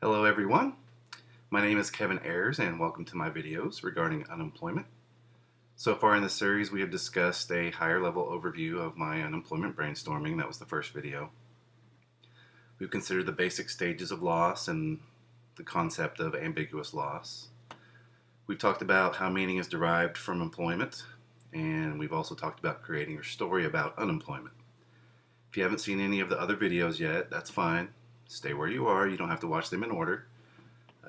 Hello everyone, my name is Kevin Ayers and welcome to my videos regarding unemployment. So far in this series we have discussed a higher level overview of my unemployment brainstorming. That was the first video. We've considered the basic stages of loss and the concept of ambiguous loss. We've talked about how meaning is derived from employment, and we've also talked about creating your story about unemployment. If you haven't seen any of the other videos yet, that's fine. Stay where you are. You don't have to watch them in order.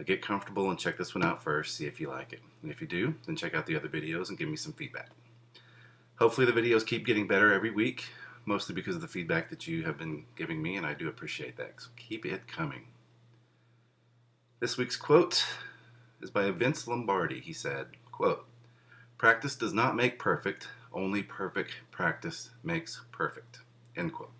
Get comfortable and check this one out first, see if you like it. And if you do, then check out the other videos and give me some feedback. Hopefully the videos keep getting better every week, mostly because of the feedback that you have been giving me, and I do appreciate that, so keep it coming. This week's quote is by Vince Lombardi. He said, quote, "Practice does not make perfect, only perfect practice makes perfect," end quote.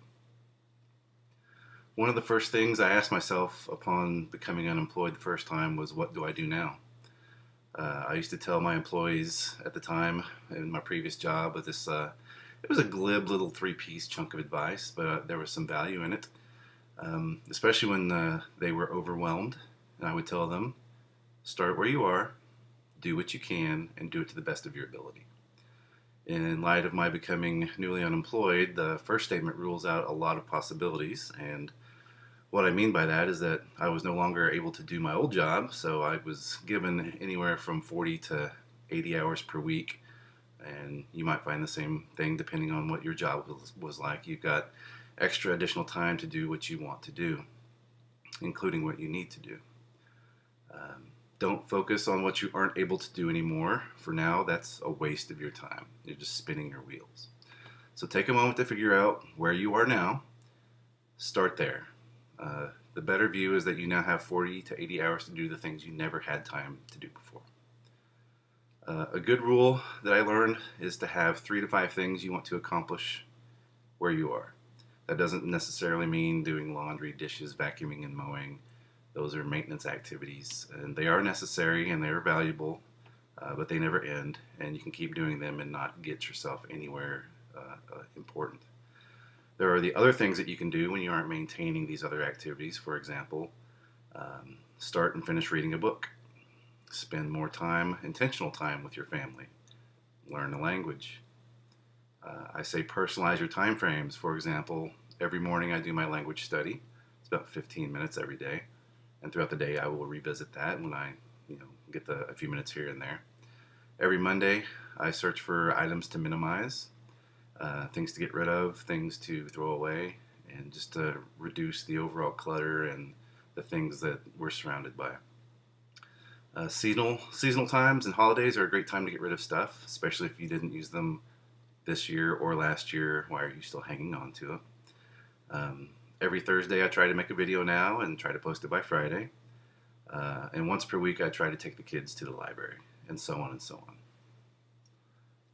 One of the first things I asked myself upon becoming unemployed the first time was, what do I do now? I used to tell my employees at the time in my previous job with this, it was a glib little three-piece chunk of advice, but there was some value in it, especially when they were overwhelmed. And I would tell them, start where you are, do what you can, and do it to the best of your ability. In light of my becoming newly unemployed, the first statement rules out a lot of possibilities, and what I mean by that is that I was no longer able to do my old job, so I was given anywhere from 40 to 80 hours per week, and you might find the same thing depending on what your job was like. You've got extra additional time to do what you want to do, including what you need to do. Don't focus on what you aren't able to do anymore. For now, that's a waste of your time. You're just spinning your wheels. So take a moment to figure out where you are now. Start there. The better view is that you now have 40 to 80 hours to do the things you never had time to do before. A good rule that I learned is to have 3 to 5 things you want to accomplish where you are. That doesn't necessarily mean doing laundry, dishes, vacuuming, and mowing. Those are maintenance activities, and they are necessary and they are valuable, but they never end, and you can keep doing them and not get yourself anywhere important. There are the other things that you can do when you aren't maintaining these other activities. For example, start and finish reading a book. Spend more time, intentional time with your family. Learn a language. I say personalize your time frames. For example, every morning I do my language study. It's about 15 minutes every day. And throughout the day I will revisit that when I get a few minutes here and there. Every Monday I search for items to minimize. Things to get rid of, things to throw away, and just to reduce the overall clutter and the things that we're surrounded by. Seasonal times and holidays are a great time to get rid of stuff, especially if you didn't use them this year or last year. Why are you still hanging on to it? Every Thursday I try to make a video now and try to post it by Friday. And once per week I try to take the kids to the library, and so on and so on.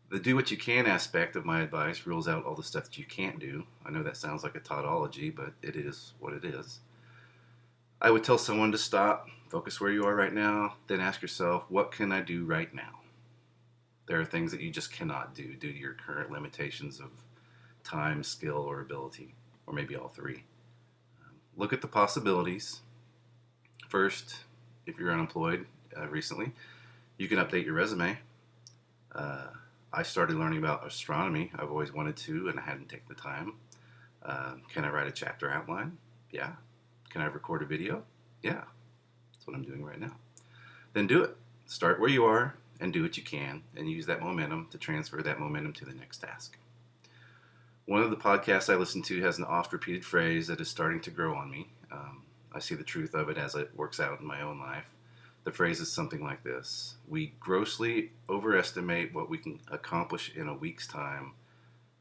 The do what you can aspect of my advice rules out all the stuff that you can't do. I know that sounds like a tautology, but it is what it is. I would tell someone to stop, focus where you are right now, then ask yourself, what can I do right now? There are things that you just cannot do due to your current limitations of time, skill, or ability, or maybe all three. Look at the possibilities. First, if you're unemployed recently, you can update your resume. I started learning about astronomy. I've always wanted to, and I hadn't taken the time. Can I write a chapter outline? Yeah. Can I record a video? Yeah. That's what I'm doing right now. Then do it. Start where you are and do what you can, and use that momentum to transfer that momentum to the next task. One of the podcasts I listen to has an oft-repeated phrase that is starting to grow on me. I see the truth of it as it works out in my own life. The phrase is something like this: we grossly overestimate what we can accomplish in a week's time.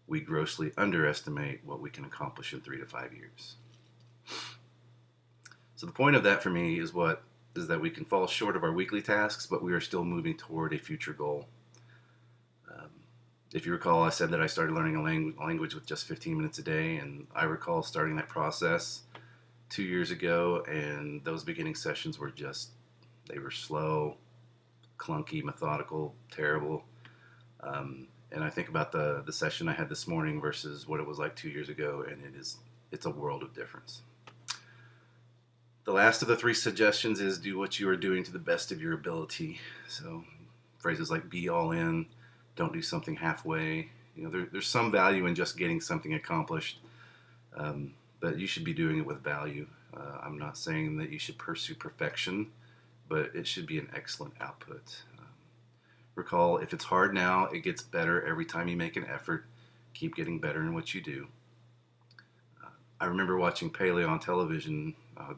We grossly underestimate what we can accomplish in 3 to 5 years. So the point of that for me is that we can fall short of our weekly tasks, but we are still moving toward a future goal. If you recall, I said that I started learning a language with just 15 minutes a day, and I recall starting that process 2 years ago, and those beginning sessions were they were slow, clunky, methodical, terrible. And I think about the session I had this morning versus what it was like 2 years ago, and it's a world of difference. The last of the three suggestions is do what you are doing to the best of your ability. So phrases like be all in, don't do something halfway. There's some value in just getting something accomplished, but you should be doing it with value. I'm not saying that you should pursue perfection, but it should be an excellent output. Recall, if it's hard now, it gets better every time you make an effort. Keep getting better in what you do. I remember watching Pele on television. I'm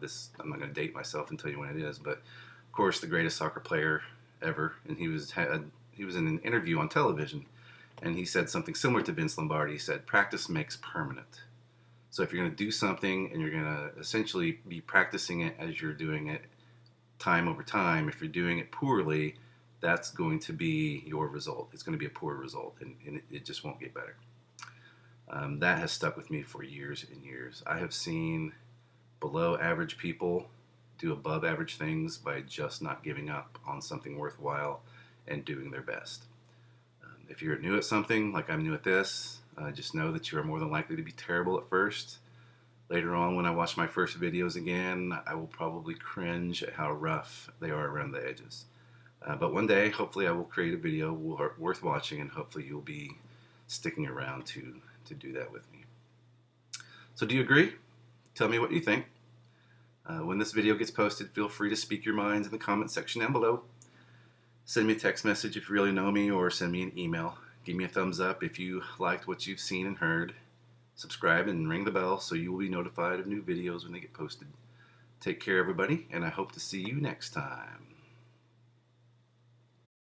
not going to date myself and tell you when it is, but of course, the greatest soccer player ever. And he was in an interview on television, and he said something similar to Vince Lombardi. He said, "Practice makes permanent." So if you're going to do something and you're going to essentially be practicing it as you're doing it time over time, if you're doing it poorly, that's going to be your result. It's going to be a poor result, and it just won't get better. That has stuck with me for years and years. I have seen below average people do above average things by just not giving up on something worthwhile and doing their best. If you're new at something, like I'm new at this, just know that you are more than likely to be terrible at first. Later on, when I watch my first videos again, I will probably cringe at how rough they are around the edges. But one day, hopefully, I will create a video worth watching, and hopefully you'll be sticking around to do that with me. So do you agree? Tell me what you think. When this video gets posted, feel free to speak your minds in the comment section down below. Send me a text message if you really know me, or send me an email. Give me a thumbs up if you liked what you've seen and heard. Subscribe and ring the bell so you will be notified of new videos when they get posted. Take care, everybody, and I hope to see you next time.